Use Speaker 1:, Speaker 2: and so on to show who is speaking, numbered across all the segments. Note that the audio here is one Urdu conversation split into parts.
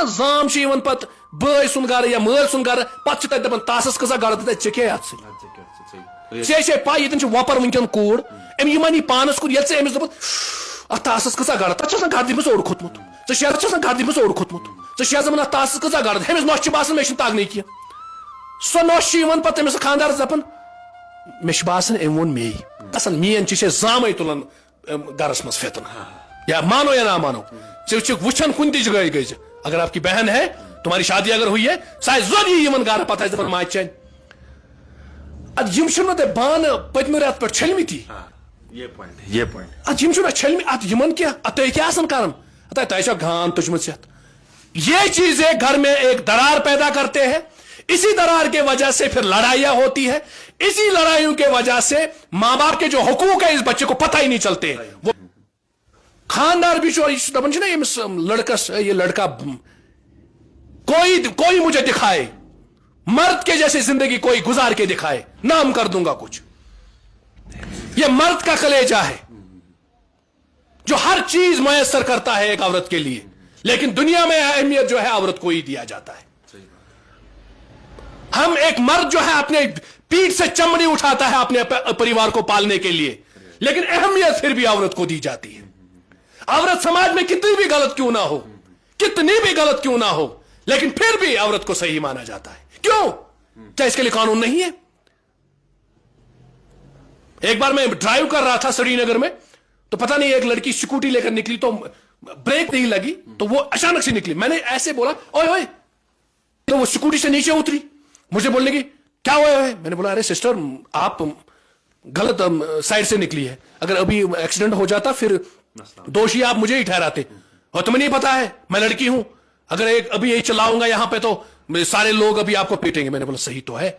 Speaker 1: زام پت بٲے سُنٛد گرٕ یا مٲلۍ سُنٛد گرٕ پتہٕ چھِ تتہِ دپان تاسس کۭژاہ گرٕ تہٕ ژےٚ کیٛاہ اتھ سۭتۍ ژےٚ پاے ییٚتٮ۪ن چھِ وۄپر ونکیٚن کوٗر یِمن یی پانس کُن ییٚلہِ ژےٚ أمِس دوٚپُتھ اتھ تاسس کۭژاہ گرٕ تتھ چھِ آسان گرٕ دِمٕژ اوٚڑ کھوٚتمُت ژےٚ شیرس چھِ آسان گرٕ دِمٕژ اوٚڑ کھوٚتمُت ژےٚ شیرس دپان اتھ تاسس کۭژاہ گرٕ ہیٚمِس نۄش چھِ باسان مےٚ چھُنہٕ تگنٕے کینٛہہ سۄ نۄش چھِ یِوان پتہٕ تٔمِس خانٛدارس دپان مےٚ چھُ باسان أمۍ ووٚن مے گژھان میٲنۍ چی چھِ زامے تُلان گرس منٛز فتن یا مانو یا نہ مانو ژےٚ چھُکھ وٕچھان کُنہِ تہِ جگہ گٔے اگر آپ کی بہن ہے تمہاری شادی اگر ہوئی ہے سا ضروری یمن گھر پتہ آسہِ دپان ماجہِ چانہِ اد یم چھُنہٕ تۄہہِ بانہٕ پٔتمہِ رٮ۪تہٕ پٮ۪ٹھ چھٔلمٕتی اد یم چھُنہ چھٔلمٕتۍ اد یمن کیٛاہ اد تُہۍ کیٛاہ آسان کران تۄہہِ چھو گان تُجمٕژ یتھ یہ چیزیں گھر میں ایک درار پیدا کرتے ہیں اسی درار کے وجہ سے پھر لڑائیاں ہوتی ہے اسی لڑائیوں کے وجہ سے ماں باپ کے جو حقوق ہے اس بچے کو پتہ ہی نہیں چلتے وہ خاندار بھی دپان چھُ نہ ییٚمِس لڑکس یہ لڑکا کوئی مجھے دکھائے مرد کے جیسے زندگی کوئی گزار کے دکھائے نام کر دوں گا کچھ یہ مرد کا کلیجہ ہے جو ہر چیز میسر کرتا ہے ایک عورت کے لیے لیکن دنیا میں اہمیت جو ہے عورت کو ہی دیا جاتا ہے ہم ایک مرد جو ہے اپنے پیٹ سے چمڑی اٹھاتا ہے اپنے پریوار کو پالنے کے لیے لیکن اہمیت پھر بھی عورت کو دی جاتی ہے عورت سماج میں کتنی بھی غلط کیوں نہ ہو کتنی بھی غلط کیوں نہ ہو لیکن پھر بھی عورت کو صحیح مانا جاتا ہے کیوں کیا اس کے لیے قانون نہیں ہے ایک بار میں ڈرائیو کر رہا تھا سری نگر میں تو پتہ نہیں ایک لڑکی اسکوٹی لے کر نکلی تو بریک نہیں لگی تو وہ اچانک سے نکلی میں نے ایسے بولا اوئے اوئے تو وہ اسکوٹی سے نیچے اتری مجھے بولنے کی کیا ہوا ہے میں نے بولا ارے سسٹر آپ غلط سائڈ سے نکلی ہے اگر ابھی ایکسیڈنٹ ہو جاتا پھر دوشی آپ مجھے ہی ٹھہراتے اور تمہیں نہیں پتا ہے میں لڑکی ہوں اگر ابھی یہی چلاؤں گا یہاں پہ تو سارے لوگ ابھی آپ کو پیٹیں گے میں نے بولا صحیح تو ہے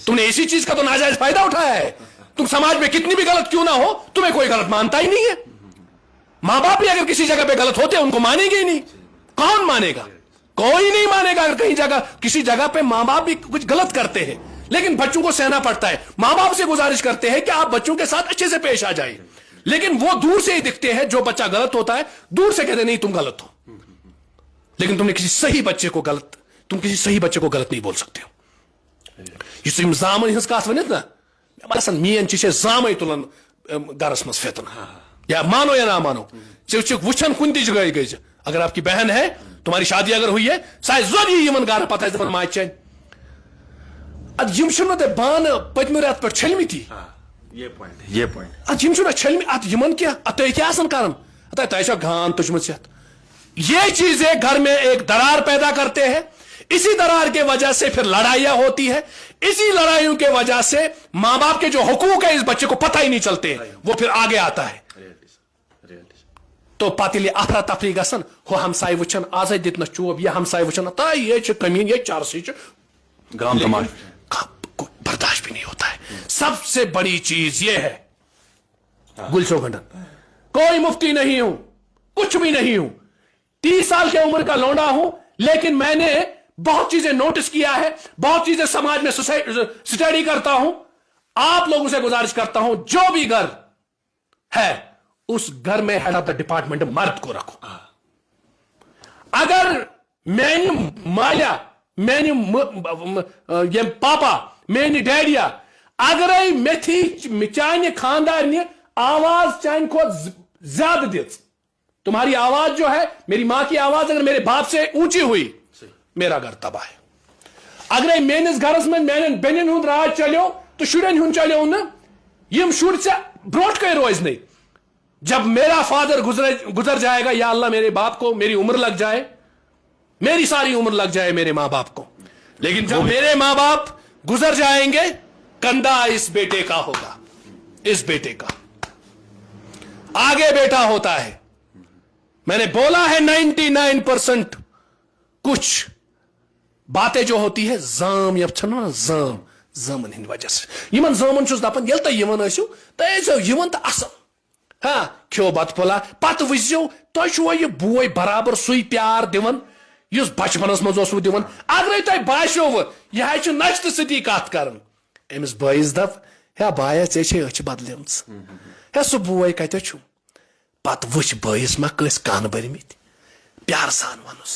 Speaker 1: تم نے اسی چیز کا تو ناجائز فائدہ اٹھایا ہے تم سماج میں کتنی بھی غلط کیوں نہ ہو تمہیں کوئی غلط مانتا ہی نہیں ہے ماں باپ بھی اگر کسی جگہ پہ غلط ہوتے ان کو مانیں گے ہی نہیں کون مانے گا کوئی نہیں مانے گا اگر کہیں جگہ کسی جگہ پہ ماں باپ بھی کچھ غلط کرتے ہیں لیکن بچوں کو سہنا پڑتا ہے ماں باپ سے گزارش کرتے ہیں کہ آپ بچوں کے ساتھ اچھے سے پیش آ جائیں لیکن وہ دور سے ہی دکھتے ہیں جو بچہ غلط ہوتا ہے دور سے کہتے نہیں تم غلط ہو لیکن تم نے کسی صحیح بچے کو غلط نہیں بول سکتے ہو یہ زامن ہز کت ورنت نا باسان مین چیز زامے تلان گرس مز فتن یا مانو یا نہ مانو ژےٚ وچھان کُنہِ تہِ جگہ گٔے اگر آپ کی بہن ہے تمہاری شادی اگر ہوئی ہے سا ضروری یمن گھر پتہ آسہِ دپان ماجہِ چانہِ اد یم چھُنہ تۄہہِ بانہٕ پٔتمہِ رٮ۪تہٕ پٮ۪ٹھ چھٔلمٕتی اد یم چھُنہ چھٔلمٕتۍ اد یمن کیٛاہ اد تُہۍ کیٛاہ آسان کران تۄہہِ چھو گان تُجمٕژ یتھ یہ چیزیں گھر میں ایک درار پیدا کرتے ہیں اسی درار کے وجہ سے پھر لڑائیاں ہوتی ہے اسی لڑائیوں کے وجہ سے ماں باپ کے جو حقوق ہے اس بچے کو پتہ ہی نہیں چلتے وہ پھر آگے آتا ہے تو پتہ ییٚلہِ افرا تفری گژھان ہو ہمساے وچھان آزے دِت نہ چوب یہ ہمساے وچھان تا یہ چھُ کمین یہ چارسی چھُ گام تماش برداشت بھی نہیں ہوتا ہے سب سے بڑی چیز یہ ہے گلشو گنڈن کوئی مفتی نہیں ہوں کچھ بھی نہیں ہوں 30 سال کی عمر کا لونڈا ہوں لیکن میں نے بہت چیزیں نوٹس کیا ہے بہت چیزیں سماج میں اسٹڈی کرتا ہوں آپ لوگوں سے گزارش کرتا ہوں جو بھی گھر ہے اس گھر میں ہیڈ آف دا ڈپارٹمنٹ مرد کو رکھو اگر میانی مالیا میانی پاپا میانی ڈیڈیا اگر میتھی چانہ خاندار آواز چانہ کو زیادہ دِژ تمہاری آواز جو ہے میری ماں کی آواز اگر میرے باپ سے اونچی ہوئی میرا گھر تباہ ہے اگر میانس گھرس میں میان بینن ہند راج چلو تو شرین ہند چلو نا یم شر سے بروٹ کئی روز نہیں جب میرا فادر گزر جائے گا یا اللہ میرے باپ کو میری عمر لگ جائے میری ساری عمر لگ جائے میرے ماں باپ کو لیکن جب میرے ماں باپ گزر جائیں گے کندھا اس بیٹے کا ہوگا اس بیٹے کا آگے بیٹا ہوتا ہے میں نے بولا ہے 99% کچھ باتیں جو ہوتی ہے زام یا چھنا زام زامن ہند وجہ سے یمن زامن چھس دپان یل تُہۍ یوان ٲسِو تُہۍ ٲسِو یوان تہٕ اصل ہاں کھیو بتہٕ پھولا پتہٕ وٕچھزیو تُہۍ چھُوا یہِ بوے برابر سُے پیار دِوان یُس بچپنس منٛز اوسوٕ دِوان اگرے تۄہہِ باسیووٕ یہِ چھُ نشتہٕ سۭتی کتھ کران أمِس بٲیِس دپ ہے بایا ژےٚ چھے أچھ بدلیمژ ہے سُہ بوے کتہِ چھُ پتہٕ وٕچھ بٲیِس ما کٲنٛسہِ کان بٔرمٕتۍ پیار سان ونُس